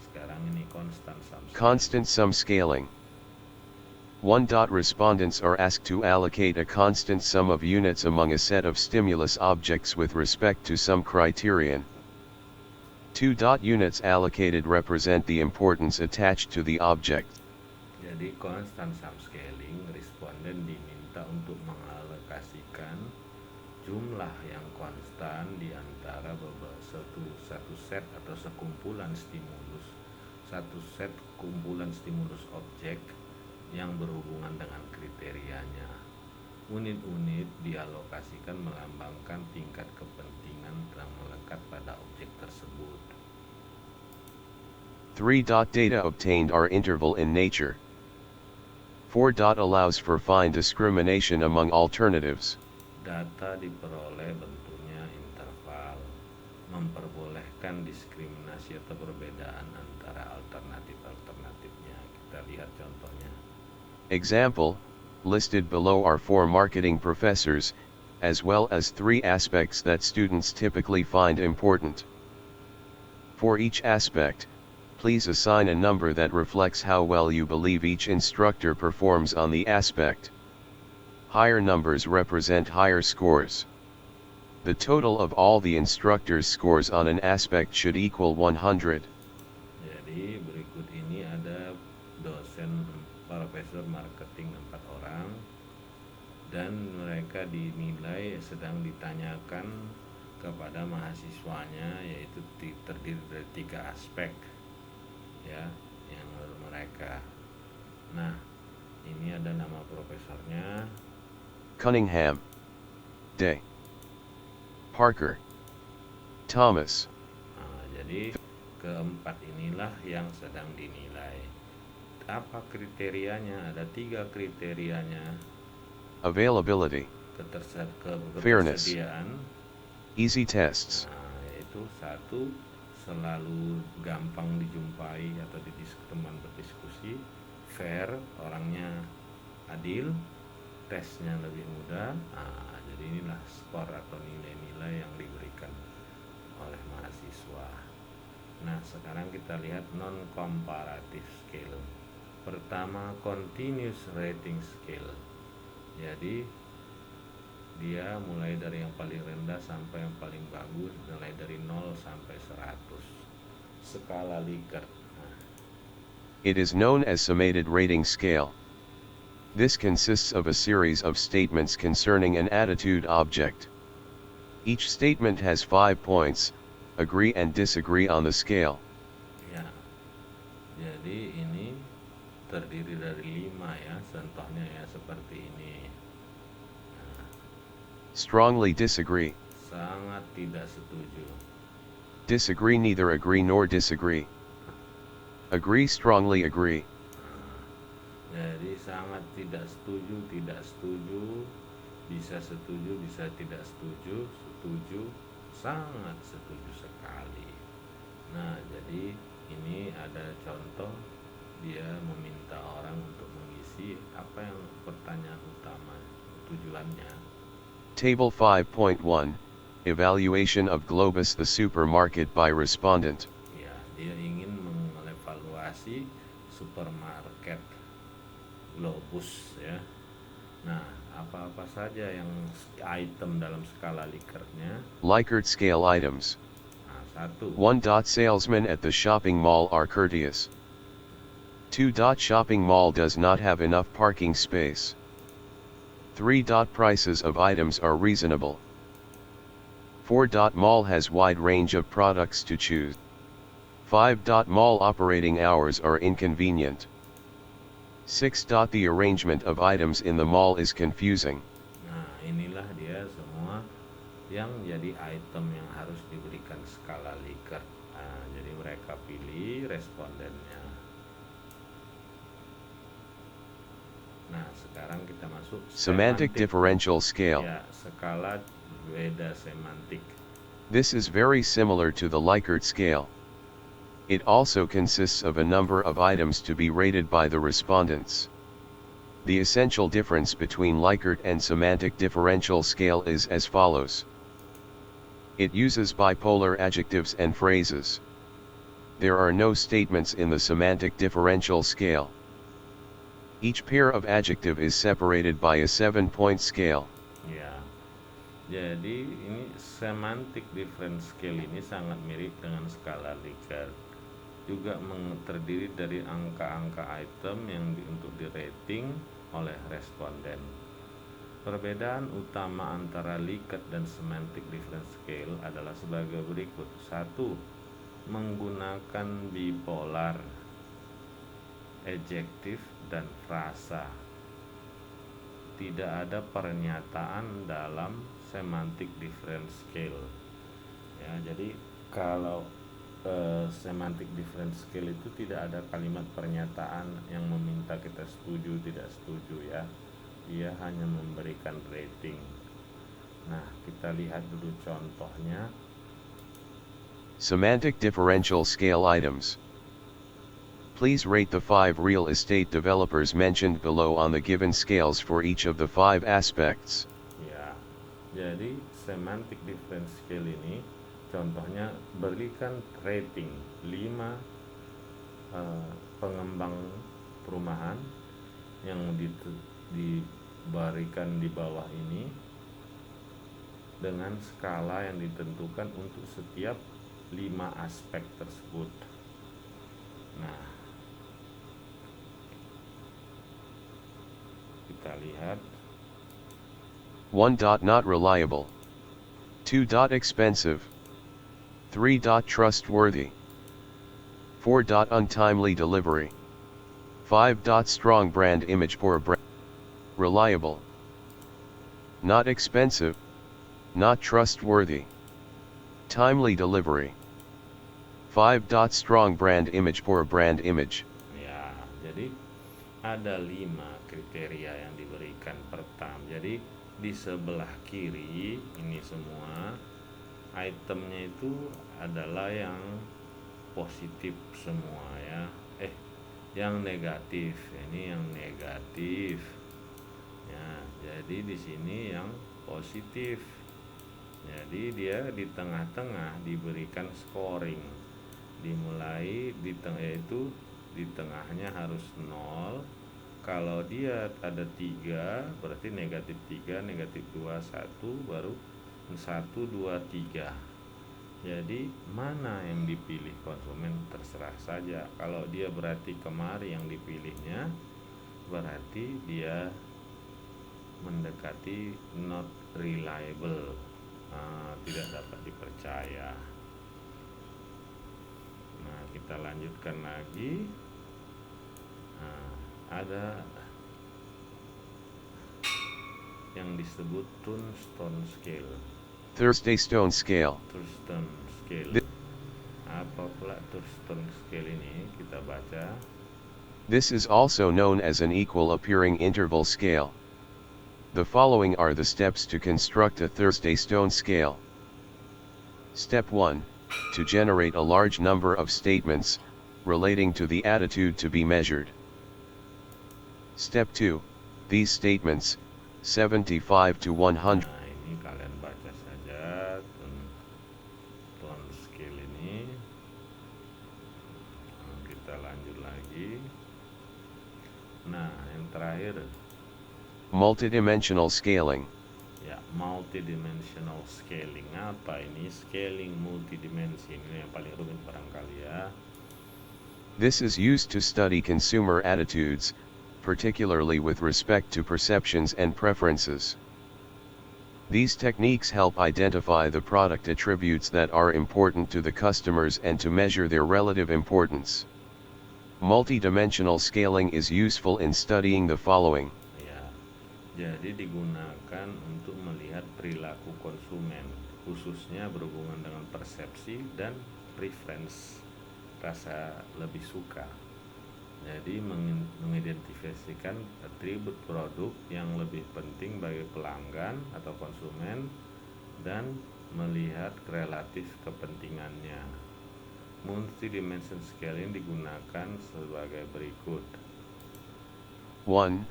Sekarang ini
constant sum scaling. 1. Respondents are asked to allocate a constant sum of units among a set of stimulus objects with respect to some criterion. 2. Units allocated represent the importance attached to the object.
Jadi constant sum scaling, responden diminta untuk mengalokasikan jumlah yang konstan di antara satu set atau sekumpulan stimulus, satu set kumpulan stimulus objek yang berhubungan dengan kriterianya. Unit-unit dialokasikan melambangkan tingkat kepentingan yang melekat pada objek tersebut.
3. Data obtained are interval in nature. 4. Allows for fine discrimination among alternatives.
Data diperoleh bentuknya interval, memperbolehkan diskriminasi atau perbedaan antara alternatif-alternatifnya. Kita lihat contohnya.
Example, listed below are 4 marketing professors, as well as 3 aspects that students typically find important. For each aspect, please assign a number that reflects how well you believe each instructor performs on the aspect. Higher numbers represent higher scores. The total of all the instructors' scores on an aspect should equal 100.
Jadi berikut ini ada dosen profesor marketing 4 orang dan mereka dinilai sedang ditanyakan kepada mahasiswanya, yaitu terdiri dari 3 aspek ya yang menurut mereka. Nah, ini ada nama profesornya
Cunningham, Day, Parker, Thomas.
Nah, jadi keempat inilah yang sedang dinilai. Apa kriterianya? Ada 3 kriterianya.
Availability, fairness,
ketersediaan,
easy tests.
Nah, yaitu 1, selalu gampang dijumpai atau teman berdiskusi. Fair, orangnya adil. Tesnya lebih mudah. Nah, jadi inilah skor atau nilai-nilai yang diberikan oleh mahasiswa. Nah, sekarang kita lihat non-comparative scale. Pertama, continuous rating scale. Jadi dia mulai dari yang paling rendah sampai yang paling bagus, mulai dari 0 sampai 100. Skala Likert. Nah.
It is known as summated rating scale. This consists of a series of statements concerning an attitude object. Each statement has 5 points, agree and disagree on the scale.
Ya, jadi ini terdiri dari 5 ya, contohnya ya seperti ini. Nah,
strongly disagree.
Sangat tidak setuju.
Disagree, neither agree nor disagree. Agree, strongly agree.
Jadi sangat tidak setuju, bisa setuju, bisa tidak setuju, setuju, sangat setuju sekali. Nah, jadi ini ada contoh, dia meminta orang untuk mengisi apa yang pertanyaan utama tujuannya.
Table 5.1, Evaluation of Globus the supermarket by respondent.
Ya, dia ingin mengevaluasi supermarket Globus ya. Nah, apa-apa saja yang item dalam skala Likertnya?
Likert scale items.
Nah, 1.
1. Salesmen at the shopping mall are courteous. 2. Shopping mall does not have enough parking space. 3. Prices of items are reasonable. 4. Mall has wide range of products to choose. 5. Mall operating hours are inconvenient. 6. The arrangement of items in the mall is confusing.
Nah, inilah dia semua yang jadi item yang harus diberikan skala Likert. Nah, jadi mereka pilih respondennya. Nah, sekarang kita masuk
Semantic differential scale.
Ya, skala beda semantik.
This is very similar to the Likert scale. It also consists of a number of items to be rated by the respondents. The essential difference between Likert and semantic differential scale is as follows. It uses bipolar adjectives and phrases. There are no statements in the semantic differential scale. Each pair of adjective is separated by a 7-point scale.
Ya, jadi ini semantic difference scale ini sangat mirip dengan skala Likert. Juga terdiri dari angka-angka item yang untuk di rating oleh responden. Perbedaan utama antara Likert dan semantic difference scale adalah sebagai berikut. 1. Menggunakan bipolar adjektif dan frasa. Tidak ada pernyataan dalam semantic difference scale. Ya, jadi kalau semantic difference scale itu tidak ada kalimat pernyataan yang meminta kita setuju tidak setuju ya. Dia hanya memberikan rating. Nah, kita lihat dulu contohnya.
Semantic differential scale items. Please rate the 5 real estate developers mentioned below on the given scales for each of the 5 aspects.
Ya, jadi semantic difference scale ini contohnya berikan rating 5 pengembang perumahan yang diberikan di bawah ini dengan skala yang ditentukan untuk setiap 5 aspek tersebut. Nah, kita lihat
1. Not reliable. 2. Expensive. 3. Trustworthy. 4. Untimely delivery. 5. Strong brand image. Poor brand. Reliable. Not expensive. Not trustworthy. Timely delivery. 5. Strong brand image. Poor brand image.
ya, jadi ada 5 kriteria yang diberikan pertama. Jadi di sebelah kiri ini semua itemnya itu adalah yang positif semua ya. Yang negatif. Ini yang negatif. Ya, jadi di sini yang positif. Jadi dia di tengah-tengah diberikan scoring. Dimulai di tengah, yaitu di tengahnya harus 0. Kalau dia ada 3 berarti negatif 3, negatif 2, 1, baru 1, 2, 3. Jadi mana yang dipilih konsumen terserah saja. Kalau dia berarti kemari yang dipilihnya berarti dia mendekati not reliable, tidak dapat dipercaya. Nah, kita lanjutkan lagi. Nah, ada yang disebut Thurston Scale.
Thursday Stone Scale.
Thurston Scale. Apa pula Thurston Scale ini? Kita baca.
This is also known as an equal appearing interval scale. The following are the steps to construct a Thursday Stone Scale. Step 1. To generate a large number of statements relating to the attitude to be measured. Step 2. These statements, 75 to 100.
Nah, ini kalian baca saja Thurston Scale ini. Nah, kita lanjut lagi. Nah, yang terakhir
Multidimensional scaling.
ya, multidimensional scaling. Apa ini? Scaling multidimensi ini yang paling rumit barangkali ya.
This is used to study consumer attitudes, particularly with respect to perceptions and preferences. These techniques help identify the product attributes that are important to the customers and to measure their relative importance. Multidimensional scaling is useful in studying the following.
Ya, jadi digunakan untuk melihat perilaku konsumen, khususnya berhubungan dengan persepsi dan preference, rasa lebih suka. Jadi mengidentifikasikan atribut produk yang lebih penting bagi pelanggan atau konsumen dan melihat relatif kepentingannya. Multidimension scaling digunakan sebagai berikut.
1.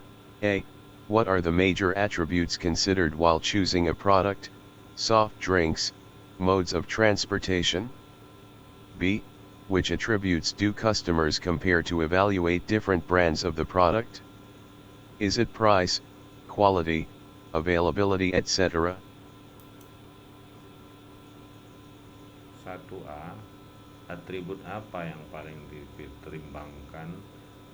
What are the major attributes considered while choosing a product, soft drinks, modes of transportation? B. Which attributes do customers compare to evaluate different brands of the product? Is it price, quality, availability, etc.?
1A. Atribut apa yang paling dipertimbangkan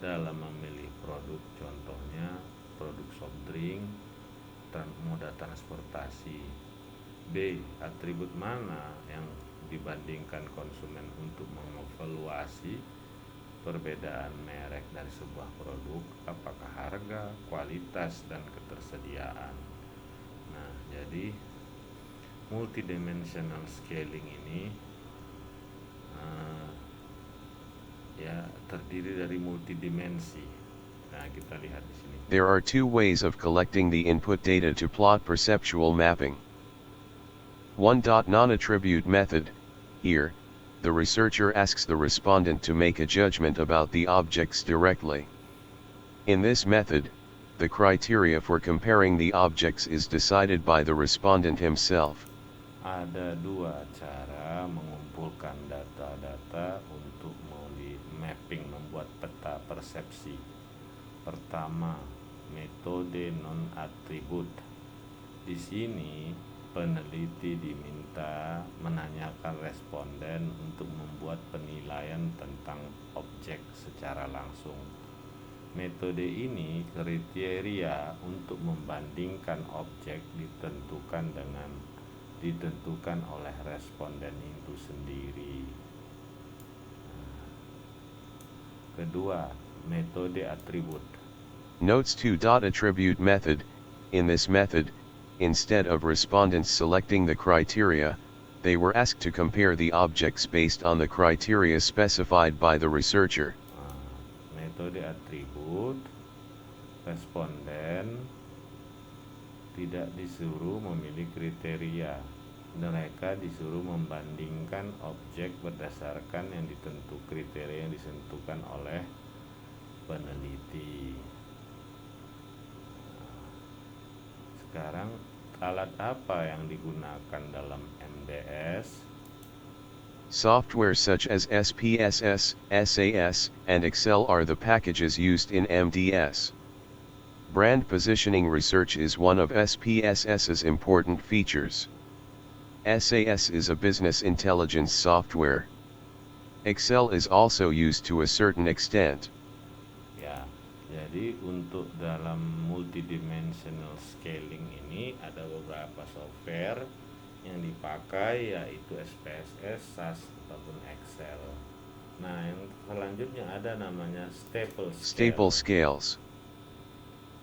dalam memilih produk, contohnya produk soft drink, moda transportasi. B. Atribut mana yang dibandingkan konsumen untuk mengevaluasi perbedaan merek dari sebuah produk, apakah harga, kualitas, dan ketersediaan. Nah, jadi multidimensional scaling ini ya terdiri dari multidimensi. Nah, kita lihat di sini.
There are two ways of collecting the input data to plot perceptual mapping. 1. Non-attribute method. Here, the researcher asks the respondent to make a judgment about the objects directly. In this method, the criteria for comparing the objects is decided by the respondent himself.
Ada dua cara mengumpulkan data-data untuk mapping, membuat peta persepsi. Pertama, metode non-atribut. Di sini peneliti diminta menanyakan responden untuk membuat penilaian tentang objek secara langsung. Metode ini kriteria untuk membandingkan objek ditentukan oleh responden itu sendiri. Kedua, metode atribut.
Notes 2. Attribute method. In this method, instead of respondents selecting the criteria, they were asked to compare the objects based on the criteria specified by the researcher.
Metode atribut, responden tidak disuruh memilih kriteria. Mereka disuruh membandingkan objek berdasarkan kriteria yang ditentukan oleh peneliti. Sekarang alat apa yang digunakan dalam MDS?
Software such as SPSS, SAS, and Excel are the packages used in MDS. Brand positioning research is one of SPSS's important features. SAS is a business intelligence software. Excel is also used to a certain extent.
Ya, jadi untuk dalam multidimensional scaling ini ada beberapa software yang dipakai, yaitu SPSS, SAS, ataupun Excel. Nah, yang selanjutnya ada namanya
Staple scales.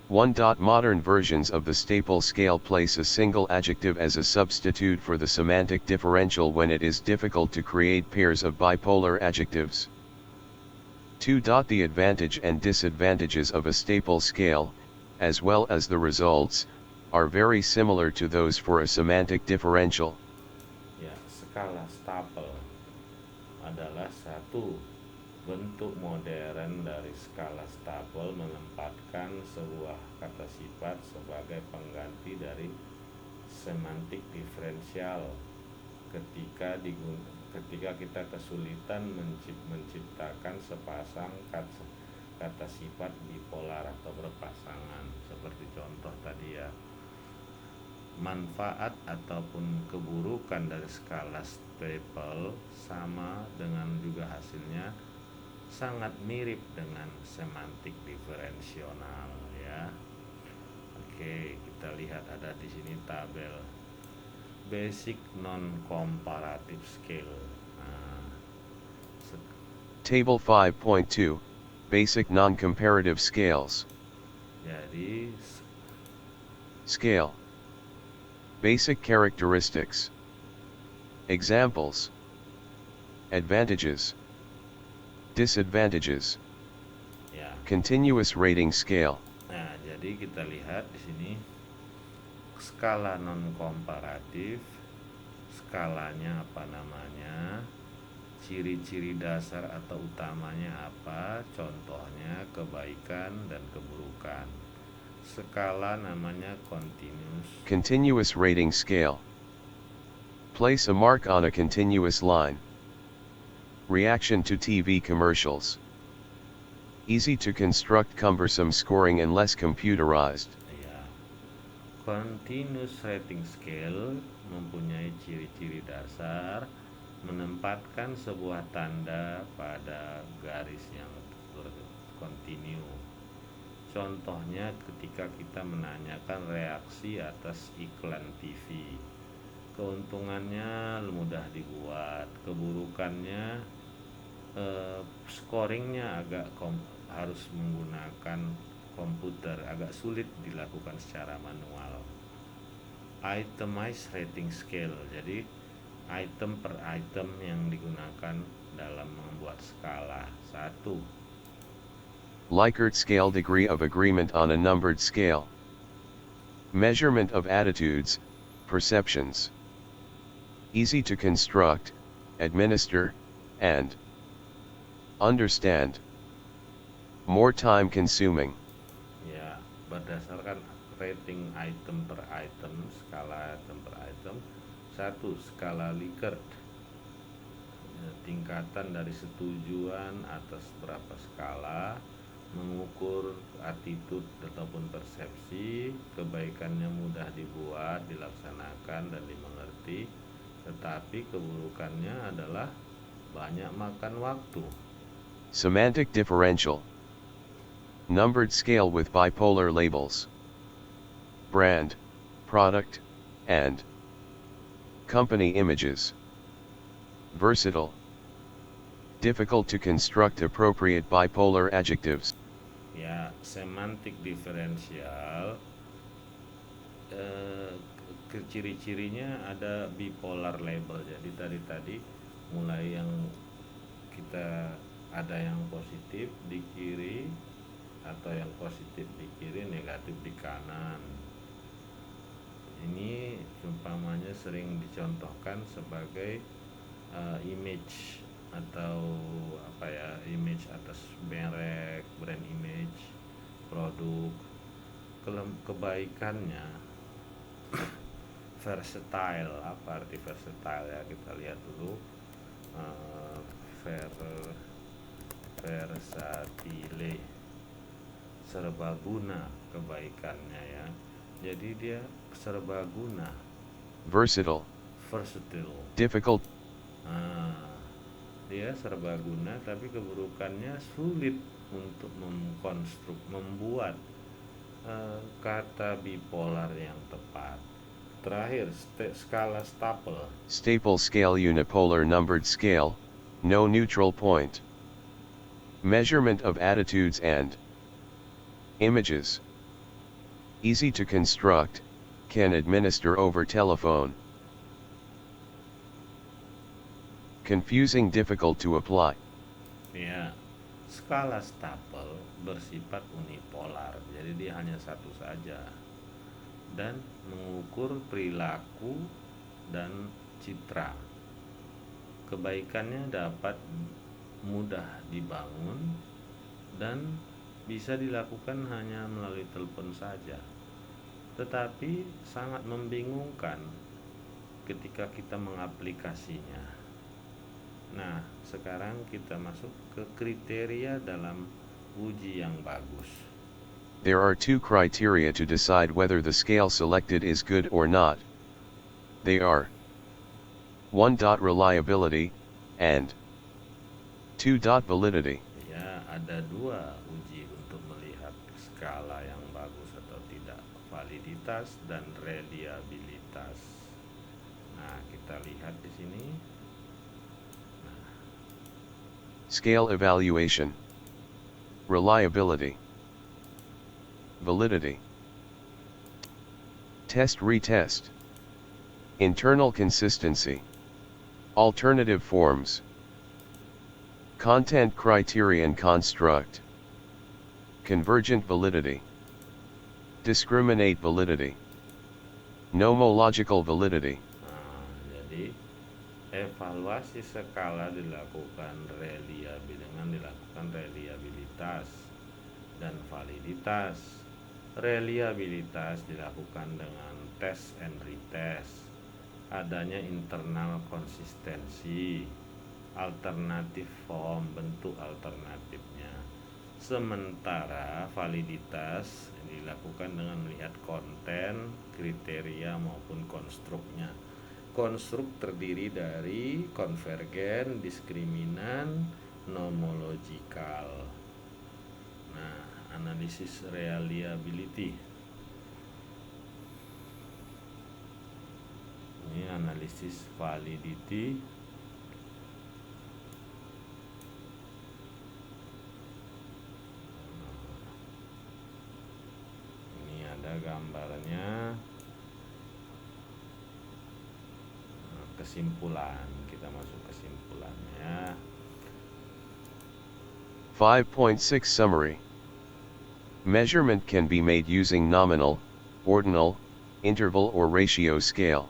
1. Modern versions of the staple scale place a single adjective as a substitute for the semantic differential when it is difficult to create pairs of bipolar adjectives. 2. The advantage and disadvantages of a staple scale, as well as the results, are very similar to those for a semantic differential.
Ya, skala stapel adalah satu bentuk modern dari skala stapel, menempatkan sebuah kata sifat sebagai pengganti dari semantik diferensial ketika kita kesulitan menciptakan sepasang kata sifat bipolar atau berpasangan, seperti contoh tadi ya. Manfaat ataupun keburukan dari skala staple sama dengan juga hasilnya sangat mirip dengan semantik diferensional ya. Oke, kita lihat ada di sini tabel basic non comparative scale. Nah,
Table 5.2, Basic Non-Comparative Scales.
jadi
Scale. Basic characteristics. Examples. Advantages. Disadvantages.
ya.
Continuous rating scale.
Nah, jadi kita lihat di sini skala non komparatif, skalanya apa namanya, ciri-ciri dasar atau utamanya apa, contohnya kebaikan dan keburukan. Skala namanya
continuous rating scale. Place a mark on a continuous line. Reaction to TV commercials. Easy to construct, cumbersome scoring and less computerized.
Ya. Continuous rating scale mempunyai ciri-ciri dasar, menempatkan sebuah tanda pada garis yang kontinu. Contohnya ketika kita menanyakan reaksi atas iklan TV. Keuntungannya mudah dibuat, keburukannya scoringnya harus menggunakan komputer, agak sulit dilakukan secara manual. Itemized rating scale, jadi item per item yang digunakan dalam membuat skala. 1.
Likert scale, degree of agreement on a numbered scale. Measurement of attitudes, perceptions. Easy to construct, administer, and understand. More time consuming.
Ya, berdasarkan rating item per item, skala item per item. 1. Skala Likert, tingkatan dari setujuan atas berapa skala, mengukur attitude ataupun persepsi, kebaikannya mudah dibuat, dilaksanakan dan dimengerti, tetapi keburukannya adalah banyak makan waktu.
Semantic differential. Numbered scale with bipolar labels. Brand, product, and company images. Versatile. Difficult to construct appropriate bipolar adjectives.
Ya, semantik diferensial, ciri-cirinya ada bipolar label. Jadi tadi mulai yang kita ada yang positif di kiri atau yang positif di kiri, negatif di kanan. Ini umpamanya sering dicontohkan sebagai image atau image atas merek, brand image, produk. Kebaikannya versatile. Apa arti versatile ya? Kita lihat dulu. Versatile, serbaguna kebaikannya ya. Jadi dia serbaguna.
Versatile. Difficult.
Dia serbaguna, tapi keburukannya sulit untuk membuat kata bipolar yang tepat. Terakhir, skala Staple.
Staple scale, unipolar numbered scale, no neutral point. Measurement of attitudes and images. Easy to construct, can administer over telephone. Confusing, difficult to apply.
Ya, skala Staple bersifat unipolar, jadi dia hanya satu saja dan mengukur perilaku dan citra. Kebaikannya dapat mudah dibangun dan bisa dilakukan hanya melalui telepon saja, tetapi sangat membingungkan ketika kita mengaplikasinya. Nah, sekarang kita masuk ke kriteria dalam uji yang bagus.
There are 2 criteria to decide whether the scale selected is good or not. They are 1. Reliability, and 2. Validity.
ada dua uji untuk melihat skala yang bagus atau tidak, validitas dan reliabilitas. Nah, kita lihat di sini.
Scale evaluation, reliability, validity, test retest, internal consistency, alternative forms, content criterion construct, convergent validity, discriminate validity, nomological validity.
Jadi evaluasi skala dilakukan dengan dilakukan reliabilitas dan validitas. Reliabilitas dilakukan dengan test and retest, adanya internal konsistensi, alternatif form, bentuk alternatifnya. Sementara validitas dilakukan dengan melihat konten, kriteria maupun konstruknya. Konstruk terdiri dari konvergen, diskriminan, nomologikal. Nah, analisis reliability. Ini analisis validity. Ini ada gambarnya. Kesimpulan, kita masuk kesimpulannya.
5.6 Summary. Measurement can be made using nominal, ordinal, interval or ratio scale.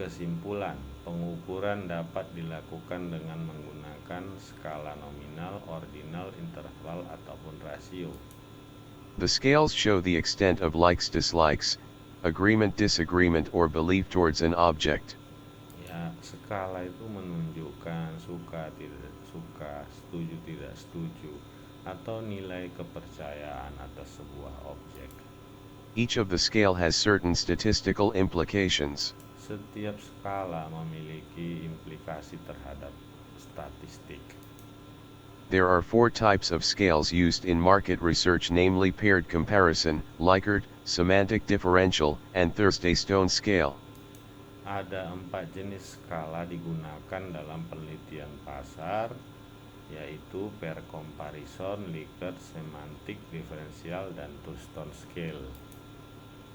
Kesimpulan, pengukuran dapat dilakukan dengan menggunakan skala nominal, ordinal, interval, ataupun rasio.
The scales show the extent of likes-dislikes, agreement-disagreement or belief towards an object.
Ya, skala itu menunjukkan suka tidak suka, setuju tidak setuju, atau nilai kepercayaan atas sebuah objek.
Each of the scale has certain statistical implications.
Setiap skala memiliki implikasi terhadap statistik.
There are 4 types of scales used in market research, namely paired comparison, Likert, semantic differential, and Thursday Stone scale.
Ada 4 jenis skala digunakan dalam penelitian pasar, yaitu pair comparison, Likert, semantic differential, dan Thurston scale.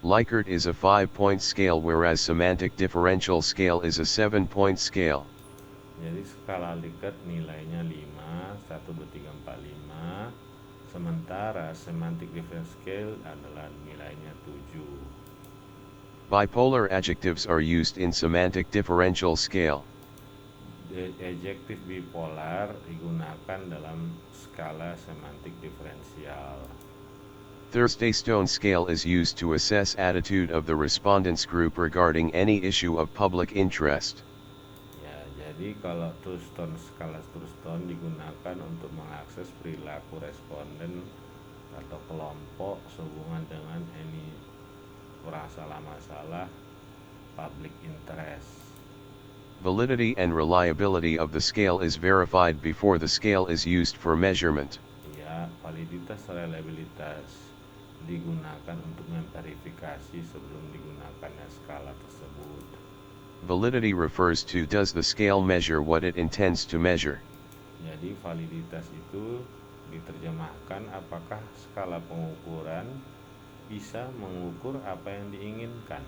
Likert is a 5-point scale, whereas semantic differential scale is a 7-point scale.
Jadi skala Likert nilainya 5, 1, 2, 3, 4, 5. Sementara semantic differential scale adalah nilainya 7.
Bipolar adjectives are used in semantic differential scale.
Adjektif bipolar digunakan dalam skala semantik diferensial.
Thursday Stone scale is used to assess attitude of the respondents group regarding any issue of public interest.
Ya, jadi kalau skala Thurston digunakan untuk mengakses perilaku responden atau kelompok sehubungan dengan any masalah public interest.
Validity and reliability of the scale is verified before the scale is used for measurement.
Ya, validitas reliabilitas digunakan untuk memverifikasi sebelum digunakannya skala tersebut.
Validity refers to does the scale measure what it intends to measure.
Jadi validitas itu diterjemahkan apakah skala pengukuran bisa mengukur apa yang diinginkan.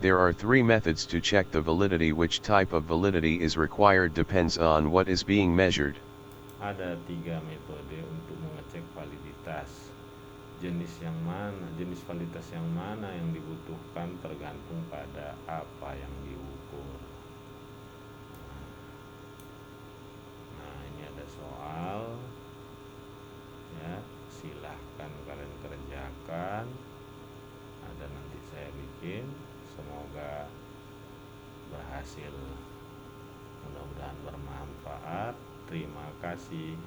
There are 3 methods to check the validity. Which type of validity is required depends on what is being measured.
Ada 3 metode untuk mengecek validitas. Jenis validitas yang mana yang dibutuhkan tergantung pada apa yang diukur. Nah, ini ada soal. Ya, silahkan kalian kerjakan. Ada nanti saya bikin. Semoga berhasil. Mudah-mudahan bermanfaat. Terima kasih.